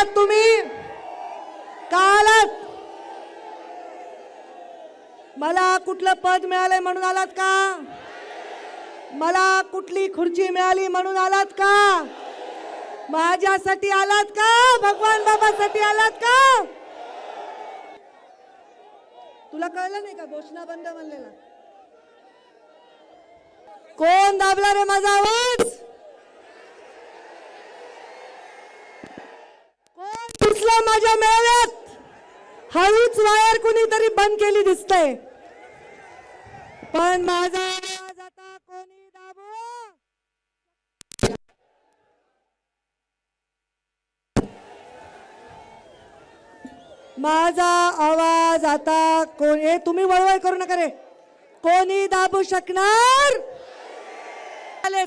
आलात तुम्ही? का आलात? मला कुठलं पद मिळालंय म्हणून आलात का? मला कुठली खुर्ची मिळाली म्हणून आलात का? माझ्यासाठी आलात का? भगवान बाबासाठी आलात का? तुला कळलं नाही का घोषणा बंद म्हणलेला? कोण दाबला रे माझा आवाज? कोण दिसलं माझ्या मेळ्यात? हळूच वायर कुणीतरी बंद केली दिसतंय, पण माझा आवाज आता कोणी दाबो? माझा आवाज आता कोणी, तुम्ही वळवळ करू नका रे, कोणी दाबू शकणार?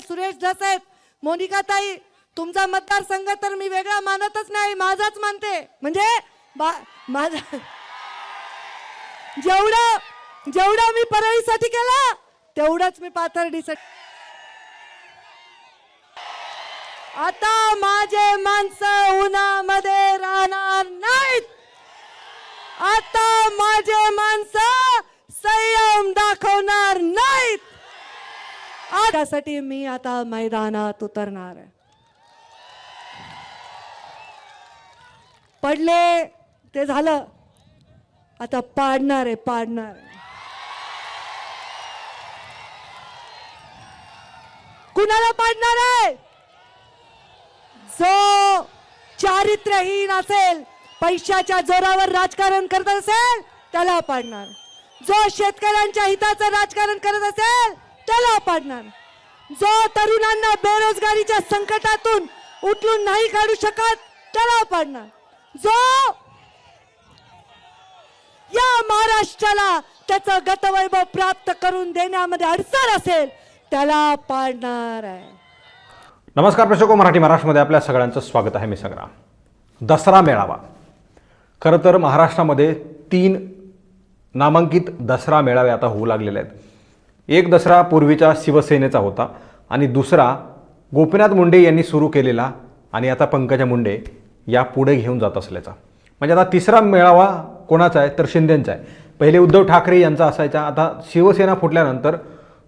सुरेश धसे, मोनिका ताई, तुमचा मतदारसंघ तर मी वेगळा मानतच नाही, माझाच मानते. म्हणजे माझा जेवढं मी परळीसाठी केलं तेवढंच मी पाथर्डीसाठी. आता माझे माणसं उन्हामध्ये राहणार नाहीत. आता माझे माणसं संयम दाखवणार नाहीत. त्यासाठी मी आता मैदानात उतरणार आहे. पडले ते झालं, आता पाडणार आहे, पाडणार आहे. कुणाला पाडणार आहे? जो चारित्र्यहीन असेल, पैशाच्या जोरावर राजकारण करत असेल त्याला पाडणार. जो शेतकऱ्यांच्या हिताचं राजकारण करत असेल त्याला पाडणार. जो तरुणांना बेरोजगारीच्या संकटातून उठून नाही काढू शकत त्याला पाडणार. जो या महाराष्ट्राला त्याचं गतवैभव प्राप्त करून देण्यामध्ये अडचण असेल त्याला पाडणार आहे. नमस्कार प्रेक्षको, मराठी महाराष्ट्रामध्ये आपल्या सगळ्यांचं स्वागत आहे. मी संग्राम. दसरा मेळावा. खरं तर महाराष्ट्रामध्ये 3 नामांकित दसरा मेळावे आता होऊ लागलेले आहेत. एक दसरा पूर्वीच्या शिवसेनेचा होता आणि दुसरा गोपीनाथ मुंडे यांनी सुरू केलेला आणि आता पंकजा मुंडे या पुढे घेऊन जात असल्याचा. म्हणजे आता तिसरा मेळावा कोणाचा आहे तर शिंदेंचा आहे. पहिले उद्धव ठाकरे यांचा असायचा, आता शिवसेना फुटल्यानंतर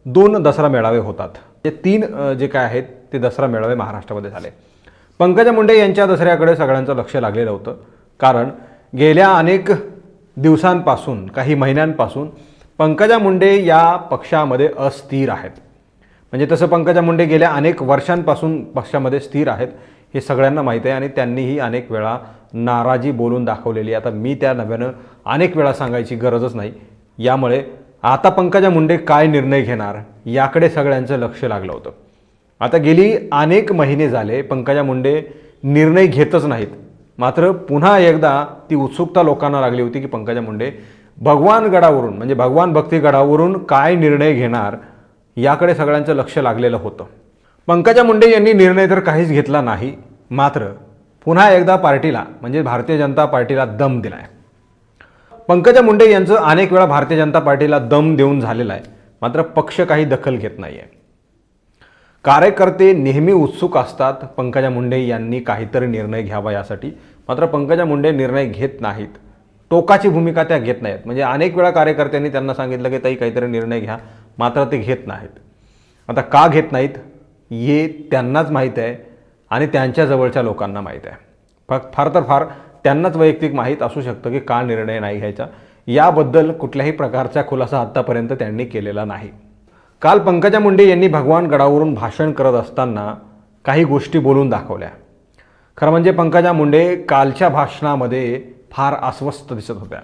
2 दसरा मेळावे होतात. हे 3 जे काय आहेत ते दसरा मेळावे महाराष्ट्रामध्ये झाले. पंकजा मुंडे यांच्या दसऱ्याकडे सगळ्यांचं लक्ष लागलेलं होतं, कारण गेल्या अनेक दिवसांपासून, काही महिन्यांपासून पंकजा मुंडे या पक्षामध्ये अस्थिर आहेत. म्हणजे तसं पंकजा मुंडे गेल्या अनेक वर्षांपासून पक्षामध्ये स्थिर आहेत हे सगळ्यांना माहीत आहे आणि त्यांनीही अनेक वेळा नाराजी बोलून दाखवलेली. आता मी त्या नव्यानं अनेक वेळा सांगायची गरजच नाही. यामुळे आता पंकजा मुंडे काय निर्णय घेणार याकडे सगळ्यांचं लक्ष लागलं होतं. आता गेली अनेक महिने झाले पंकजा मुंडे निर्णय घेतच नाहीत. मात्र पुन्हा एकदा ती उत्सुकता लोकांना लागली होती की पंकजा मुंडे भगवान गडावरून, म्हणजे भगवान भक्ती गडावरून काय निर्णय घेणार याकडे सगळ्यांचं लक्ष लागलेलं होतं. पंकजा मुंडे यांनी निर्णय तर काहीच घेतला नाही, मात्र पुन्हा एकदा पार्टीला, म्हणजे भारतीय जनता पार्टीला दम दिला आहे. पंकजा मुंडे यांचं अनेक वेळा भारतीय जनता पार्टीला दम देऊन झालेला आहे, मात्र पक्ष काही दखल घेत नाही आहे. कार्यकर्ते नेहमी उत्सुक असतात पंकजा मुंडे यांनी काहीतरी निर्णय घ्यावा यासाठी, मात्र पंकजा मुंडे निर्णय घेत नाहीत. टोकाची भूमिका त्या घेत नाहीत. म्हणजे अनेक वेळा कार्यकर्त्यांनी त्यांना सांगितलं की ताई काहीतरी निर्णय घ्या, मात्र ते घेत नाहीत. आता का घेत नाहीत हे त्यांनाच माहीत आहे आणि त्यांच्या जवळच्या लोकांना माहीत आहे. फार तर फार त्यांनाच वैयक्तिक माहीत असू शकतं की का निर्णय नाही घ्यायचा. याबद्दल कुठल्याही प्रकारचा खुलासा आत्तापर्यंत त्यांनी केलेला नाही. काल पंकजा मुंडे यांनी भगवान गडावरून भाषण करत असताना काही गोष्टी बोलून दाखवल्या. खरं म्हणजे पंकजा मुंडे कालच्या भाषणामध्ये फार अस्वस्थ दिसत होत्या.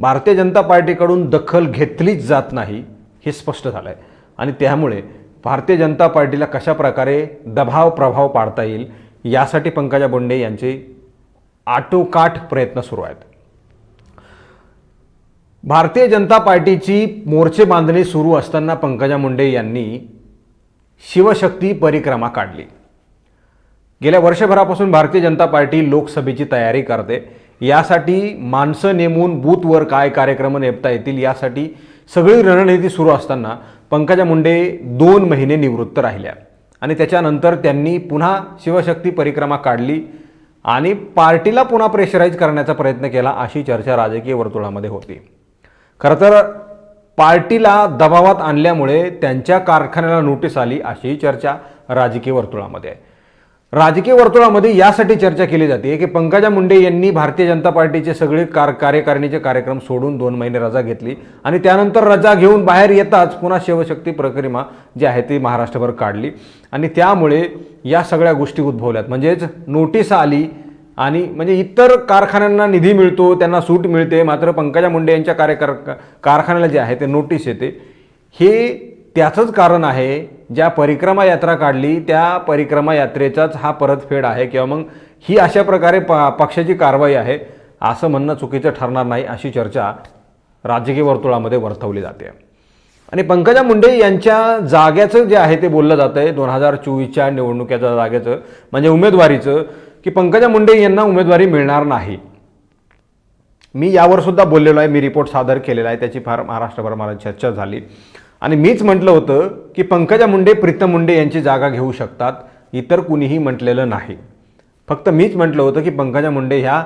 भारतीय जनता पार्टीकडून दखल घेतलीच जात नाही हे स्पष्ट झालं आहे आणि त्यामुळे भारतीय जनता पार्टीला कशा प्रकारे दबाव प्रभाव पाडता येईल यासाठी पंकजा मुंडे यांचे आटोकाट प्रयत्न सुरू आहेत. भारतीय जनता पार्टीची मोर्चे बांधणी सुरू असताना पंकजा मुंडे यांनी शिवशक्ती परिक्रमा काढली. गेल्या वर्षभरापासून भारतीय जनता पार्टी लोकसभेची तयारी करते. यासाठी माणसं नेमून बूथवर काय कार्यक्रम नेमता येतील यासाठी सगळी रणनीती सुरू असताना पंकजा मुंडे 2 महिने निवृत्त राहिल्या आणि त्याच्यानंतर त्यांनी पुन्हा शिवशक्ती परिक्रमा काढली आणि पार्टीला पुन्हा प्रेशराईज करण्याचा प्रयत्न केला अशी चर्चा राजकीय वर्तुळामध्ये होती. खरं तर पार्टीला दबावात आणल्यामुळे त्यांच्या कारखान्याला नोटीस आली अशी चर्चा राजकीय वर्तुळामध्ये आहे. राजकीय वर्तुळामध्ये यासाठी चर्चा केली जाते की पंकजा मुंडे यांनी भारतीय जनता पार्टीचे सगळे कार्यकारिणीचे कार्यक्रम सोडून 2 महिने रजा घेतली आणि त्यानंतर रजा घेऊन बाहेर येताच पुन्हा शिवशक्ती परिक्रमा जी आहे ती महाराष्ट्रभर काढली आणि त्यामुळे या सगळ्या गोष्टी उद्भवल्यात. म्हणजेच नोटीस आली आणि म्हणजे इतर कारखान्यांना निधी मिळतो, त्यांना सूट मिळते, मात्र पंकजा मुंडे यांच्या कारखान्याला जे आहे ते नोटीस येते. हे त्याचंच कारण आहे. ज्या परिक्रमा यात्रा काढली त्या परिक्रमा यात्रेचाच हा परतफेड आहे किंवा मग ही अशा प्रकारे पक्षाची कारवाई आहे असं म्हणणं चुकीचं ठरणार नाही अशी चर्चा राजकीय वर्तुळामध्ये वर्तवली जाते. आणि पंकजा मुंडे यांच्या जाग्याचं जे आहे ते बोललं जातं आहे 2024च्या निवडणुकीच्या जागेचं म्हणजे उमेदवारीचं की पंकजा मुंडे यांना उमेदवारी मिळणार नाही. मी यावर सुद्धा बोललेलो आहे, मी रिपोर्ट सादर केलेला आहे, त्याची फार महाराष्ट्रभर मला चर्चा झाली आणि मीच म्हटलं होतं की पंकजा मुंडे प्रीतम मुंडे यांची जागा घेऊ शकतात, इतर कुणीही म्हटलेलं नाही. फक्त मीच म्हटलं होतं की पंकजा मुंडे ह्या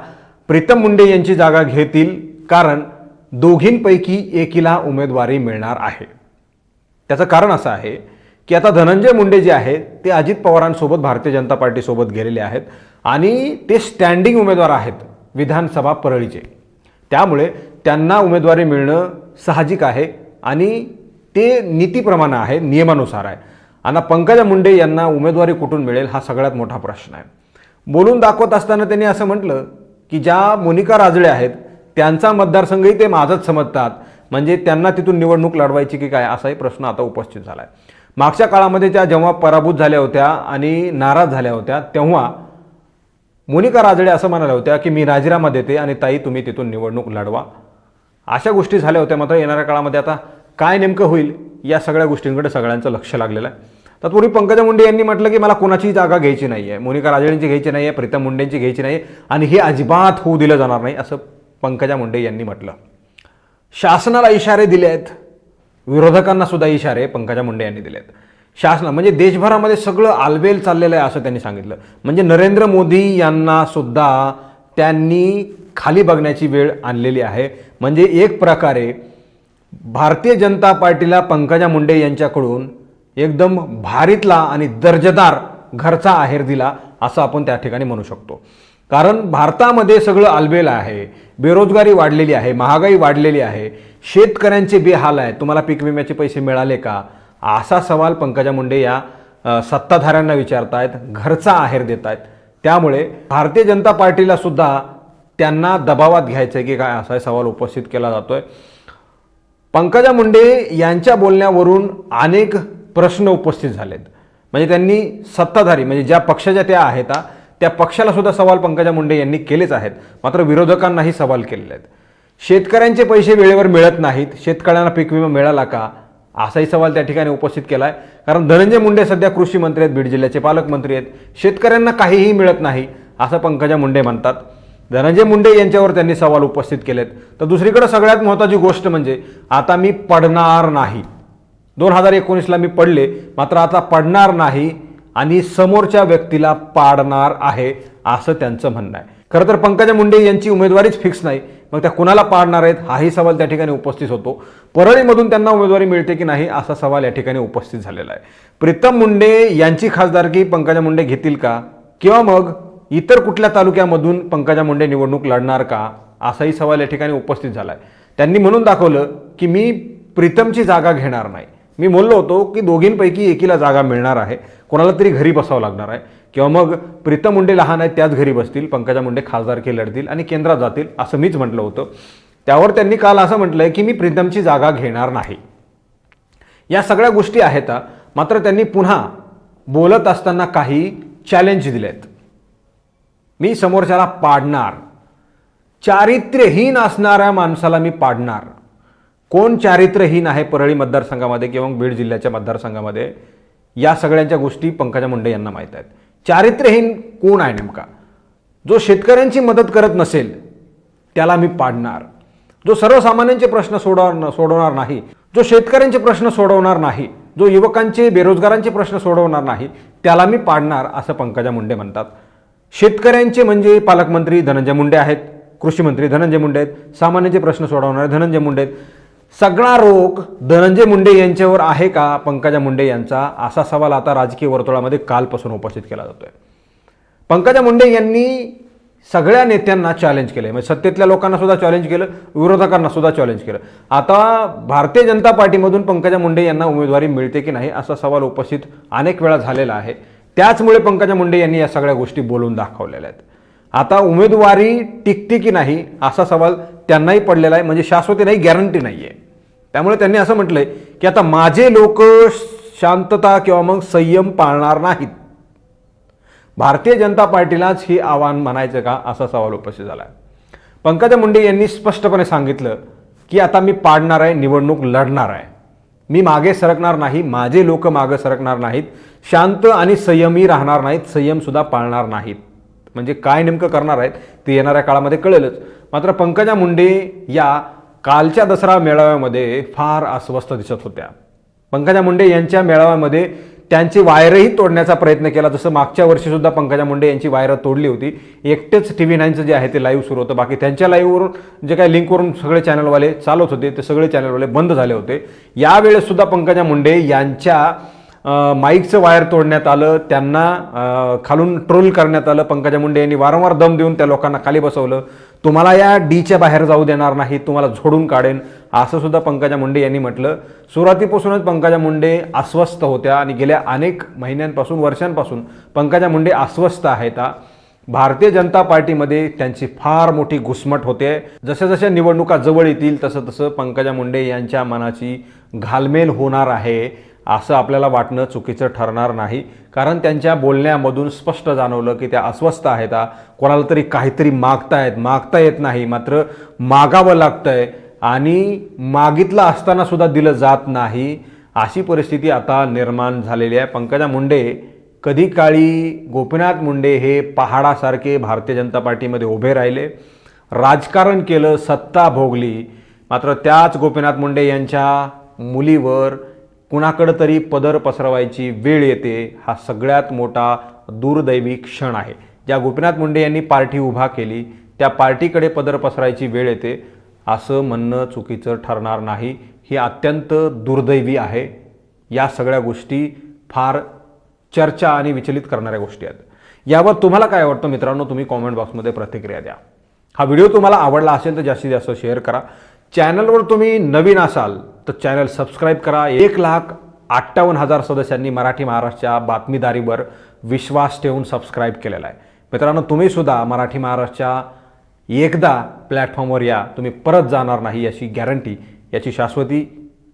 प्रीतम मुंडे यांची जागा घेतील कारण दोघींपैकी एकीला उमेदवारी मिळणार आहे. त्याचं कारण असं आहे की आता धनंजय मुंडे जे आहेत ते अजित पवारांसोबत भारतीय जनता पार्टीसोबत गेलेले आहेत आणि ते स्टँडिंग उमेदवार आहेत विधानसभा परळीचे. त्यामुळे त्यांना उमेदवारी मिळणं साहजिक आहे आणि ते नीतीप्रमाणे आहे, नियमानुसार आहे. आणि पंकजा मुंडे यांना उमेदवारी कुठून मिळेल हा सगळ्यात मोठा प्रश्न आहे. बोलून दाखवत असताना त्यांनी असं म्हटलं की ज्या मोनिका राजळे आहेत त्यांचा मतदारसंघही ते माझंच समजतात, म्हणजे त्यांना तिथून निवडणूक लढवायची की काय असाही प्रश्न आता उपस्थित झाला आहे. मागच्या काळामध्ये त्या जेव्हा पराभूत झाल्या होत्या आणि नाराज झाल्या होत्या तेव्हा मोनिका राजळे असं म्हणाल्या होत्या की मी राजीनामा देते आणि ताई तुम्ही तिथून निवडणूक लढवा. अशा गोष्टी झाल्या होत्या. मात्र येणाऱ्या काळामध्ये आता काय नेमकं होईल या सगळ्या गोष्टींकडे सगळ्यांचं लक्ष लागलेलं आहे. तत्पूर्वी पंकजा मुंडे यांनी म्हटलं की मला कोणाचीही जागा घ्यायची नाही आहे, मोनिका राजळेंची घ्यायची नाही आहे, प्रीतम मुंडेंची घ्यायची नाही आणि हे अजिबात होऊ दिलं जाणार नाही असं पंकजा मुंडे यांनी म्हटलं. शासनाला इशारे दिले आहेत, विरोधकांना सुद्धा इशारे पंकजा मुंडे यांनी दिले आहेत. शासन म्हणजे देशभरामध्ये सगळं आलबेल चाललेलं आहे असं त्यांनी सांगितलं. म्हणजे नरेंद्र मोदी यांना सुद्धा त्यांनी खाली बघण्याची वेळ आणलेली आहे. म्हणजे एक प्रकारे भारतीय जनता पार्टीला पंकजा मुंडे यांच्याकडून एकदम भारीतला आणि दर्जेदार घरचा आहेर दिला असं आपण त्या ठिकाणी म्हणू शकतो. कारण भारतामध्ये सगळं आलबेल आहे, बेरोजगारी वाढलेली आहे, महागाई वाढलेली आहे, शेतकऱ्यांचे बेहाल आहेत, तुम्हाला पीक विम्याचे पैसे मिळाले का असा सवाल पंकजा मुंडे या सत्ताधाऱ्यांना विचारतायत, घरचा आहेर देत आहेत. त्यामुळे भारतीय जनता पार्टीला सुद्धा त्यांना दबावात घ्यायचं की काय असा सवाल उपस्थित केला जातोय. पंकजा मुंडे यांच्या बोलण्यावरून अनेक प्रश्न उपस्थित झालेत. म्हणजे त्यांनी सत्ताधारी म्हणजे ज्या पक्षाच्या त्या आहेत त्या पक्षाला सुद्धा सवाल पंकजा मुंडे यांनी केलेच आहेत. मात्र विरोधकांनाही सवाल केलेले आहेत. शेतकऱ्यांचे पैसे वेळेवर मिळत नाहीत, शेतकऱ्यांना पीक विमा मिळाला का असाही सवाल त्या ठिकाणी उपस्थित केला आहे. कारण धनंजय मुंडे सध्या कृषी मंत्री आहेत, बीड जिल्ह्याचे पालकमंत्री आहेत, शेतकऱ्यांना काहीही मिळत नाही असं पंकजा मुंडे म्हणतात. धनंजय मुंडे यांच्यावर त्यांनी सवाल उपस्थित केलेत. तर दुसरीकडे सगळ्यात महत्त्वाची गोष्ट म्हणजे आता मी पडणार नाही. 2019ला मी पडले, मात्र आता पडणार नाही आणि समोरच्या व्यक्तीला पाडणार आहे असं त्यांचं म्हणणं आहे. खरं तर पंकजा मुंडे यांची उमेदवारीच फिक्स नाही, मग त्या कुणाला पाडणार आहेत हाही सवाल त्या ठिकाणी उपस्थित होतो. परळीमधून त्यांना उमेदवारी मिळते की नाही असा सवाल या ठिकाणी उपस्थित झालेला आहे. प्रीतम मुंडे यांची खासदारकी पंकजा मुंडे घेतील का किंवा मग इतर कुठल्या तालुक्यामधून पंकजा मुंडे निवडणूक लढणार का असाही सवाल या ठिकाणी उपस्थित झाला आहे. त्यांनी म्हणून दाखवलं की मी प्रीतमची जागा घेणार नाही. मी बोललो होतो की दोघींपैकी एकीला जागा मिळणार आहे, कोणाला तरी घरी बसावं लागणार आहे किंवा मग प्रीतम मुंडे लहान आहेत त्याच घरी बसतील, पंकजा मुंडे खासदारकी लढतील आणि केंद्रात जातील असं मीच म्हटलं होतं. त्यावर त्यांनी काल असं म्हटलंय की मी प्रीतमची जागा घेणार नाही. या सगळ्या गोष्टी आहेत. मात्र त्यांनी पुन्हा बोलत असताना काही चॅलेंज दिलेत. मी समोरच्याला पाडणार, चारित्र्यहीन असणाऱ्या माणसाला मी पाडणार. कोण चारित्र्यहीन आहे परळी मतदारसंघामध्ये किंवा बीड जिल्ह्याच्या मतदारसंघामध्ये या सगळ्यांच्या गोष्टी पंकजा मुंडे यांना माहीत आहेत. चारित्र्यहीन कोण आहे नेमका? जो शेतकऱ्यांची मदत करत नसेल त्याला मी पाडणार. जो सर्वसामान्यांचे प्रश्न सोडवणार नाही, जो शेतकऱ्यांचे प्रश्न सोडवणार नाही, जो युवकांचे बेरोजगारांचे प्रश्न सोडवणार नाही त्याला मी पाडणार असं पंकजा मुंडे म्हणतात. शेतकऱ्यांचे म्हणजे पालकमंत्री धनंजय मुंडे आहेत, कृषी मंत्री धनंजय मुंडे आहेत, सामान्यांचे प्रश्न सोडवणारे धनंजय मुंडे आहेत. सगळा रोग धनंजय मुंडे यांच्यावर आहे का पंकजा मुंडे यांचा, असा सवाल आता राजकीय वर्तुळामध्ये कालपासून उपस्थित केला जातोय. पंकजा मुंडे यांनी सगळ्या नेत्यांना चॅलेंज केले, म्हणजे सत्तेतल्या लोकांना सुद्धा चॅलेंज केलं, विरोधकांना सुद्धा चॅलेंज केलं. आता भारतीय जनता पार्टीमधून पंकजा मुंडे यांना उमेदवारी मिळते की नाही असा सवाल उपस्थित अनेक वेळा झालेला आहे. त्याचमुळे पंकजा मुंडे यांनी या सगळ्या गोष्टी बोलून दाखवलेल्या आहेत. आता उमेदवारी टिकते की नाही असा सवाल त्यांनाही पडलेला आहे, म्हणजे शाश्वती नाही, गॅरंटी नाही आहे. त्यामुळे त्यांनी असं म्हटलंय की आता माझे लोक शांतता किंवा मग संयम पाळणार नाहीत. भारतीय जनता पार्टीलाच ही आव्हान म्हणायचं का असा सवाल उपस्थित झाला आहे. पंकजा मुंडे यांनी स्पष्टपणे सांगितलं की आता मी पाडणार आहे, निवडणूक लढणार आहे, मी मागे सरकणार नाही, माझे लोक मागे सरकणार नाहीत, शांत आणि संयमी राहणार नाहीत, संयम सुद्धा पाळणार नाहीत. म्हणजे काय नेमकं करणार आहेत ते येणाऱ्या काळामध्ये कळेलच. मात्र पंकजा मुंडे या कालच्या दसरा मेळाव्यामध्ये फार अस्वस्थ दिसत होत्या. पंकजा मुंडे यांच्या मेळाव्यामध्ये त्यांची वायरही तोडण्याचा प्रयत्न केला, जसं मागच्या वर्षी सुद्धा पंकजा मुंडे यांची वायर तोडली होती. एकटेच TV9चं जे आहे ते लाईव्ह सुरू होतं, बाकी त्यांच्या लाईव्हवरून जे काही लिंकवरून सगळे चॅनलवाले चालवत होते ते सगळे चॅनलवाले बंद झाले होते. यावेळेस सुद्धा पंकजा मुंडे यांच्या माईकचं वायर तोडण्यात आलं, त्यांना खालून ट्रोल करण्यात आलं. पंकजा मुंडे यांनी वारंवार दम देऊन त्या लोकांना खाली बसवलं. तुम्हाला या डीच्या बाहेर जाऊ देणार नाही, तुम्हाला झोडून काढेन, असं सुद्धा पंकजा मुंडे यांनी म्हटलं. सुरुवातीपासूनच पंकजा मुंडे अस्वस्थ होत्या आणि गेल्या अनेक महिन्यांपासून, वर्षांपासून पंकजा मुंडे अस्वस्थ आहेत. भारतीय जनता पार्टीमध्ये त्यांची फार मोठी घुसमट होते. जशा जशा निवडणुका जवळ येतील तसं तसं पंकजा मुंडे यांच्या मनाची घालमेल होणार आहे असं आपल्याला वाटणं चुकीचं ठरणार नाही. कारण त्यांच्या बोलण्यामधून स्पष्ट जाणवलं की त्या अस्वस्थ आहेत. कोणाला तरी काहीतरी मागता येत नाही, मात्र मागावं लागतंय आणि मागितलं असताना सुद्धा दिलं जात नाही, अशी परिस्थिती आता निर्माण झालेली आहे. पंकजा मुंडे कधी काळी गोपीनाथ मुंडे हे पहाडासारखे भारतीय जनता पार्टीमध्ये उभे राहिले, राजकारण केलं, सत्ता भोगली. मात्र त्याच गोपीनाथ मुंडे यांच्या मुलीवर कुणाकडं तरी पदर पसरवायची वेळ येते. हा सगळ्यात मोठा दुर्दैवी क्षण आहे. ज्या गोपीनाथ मुंडे यांनी पार्टी उभा केली त्या पार्टीकडे पदर पसरायची वेळ येते असं म्हणणं चुकीचं ठरणार नाही. ही अत्यंत दुर्दैवी आहे. या सगळ्या गोष्टी फार चर्चा आणि विचलित करणाऱ्या गोष्टी आहेत. यावर तुम्हाला काय वाटतं मित्रांनो, तुम्ही कॉमेंट बॉक्समध्ये प्रतिक्रिया द्या. हा व्हिडिओ तुम्हाला आवडला असेल तर जास्तीत जास्त शेअर करा. चॅनलवर तुम्ही नवीन असाल तर चॅनल सबस्क्राईब करा. 1,58,000 सदस्यांनी मराठी महाराष्ट्राच्या बातमीदारीवर विश्वास ठेवून सबस्क्राईब केलेला आहे. मित्रांनो, तुम्ही सुद्धा मराठी महाराष्ट्राच्या एकदा प्लॅटफॉर्मवर या, तुम्ही परत जाणार नाही याची गॅरंटी, याची शाश्वती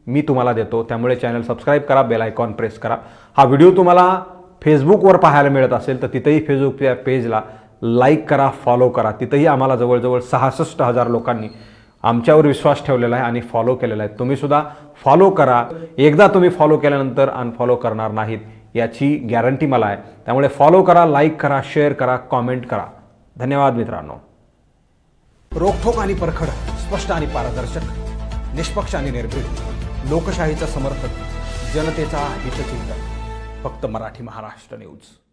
मी तुम्हाला देतो. त्यामुळे चॅनल सबस्क्राईब करा, बेल आयकॉन प्रेस करा. हा व्हिडिओ तुम्हाला फेसबुकवर पाहायला मिळत असेल तर तिथंही फेसबुकच्या पेजला लाईक करा, फॉलो करा. तिथंही आम्हाला जवळजवळ 66,000 लोकांनी आमच्यावर विश्वास ठेवलेला आहे आणि फॉलो केलेला आहे. तुम्ही सुद्धा फॉलो करा. एकदा तुम्ही फॉलो केल्यानंतर अनफॉलो करणार नाहीत याची गॅरंटी मला आहे. त्यामुळे फॉलो करा, लाईक करा, शेअर करा, कॉमेंट करा. धन्यवाद मित्रांनो. रोखोक आणि परखड, स्पष्ट आणि पारदर्शक, निष्पक्ष आणि निर्भीड, लोकशाहीचा समर्थक, जनतेचा हितचिंतक, फक्त मराठी महाराष्ट्र न्यूज.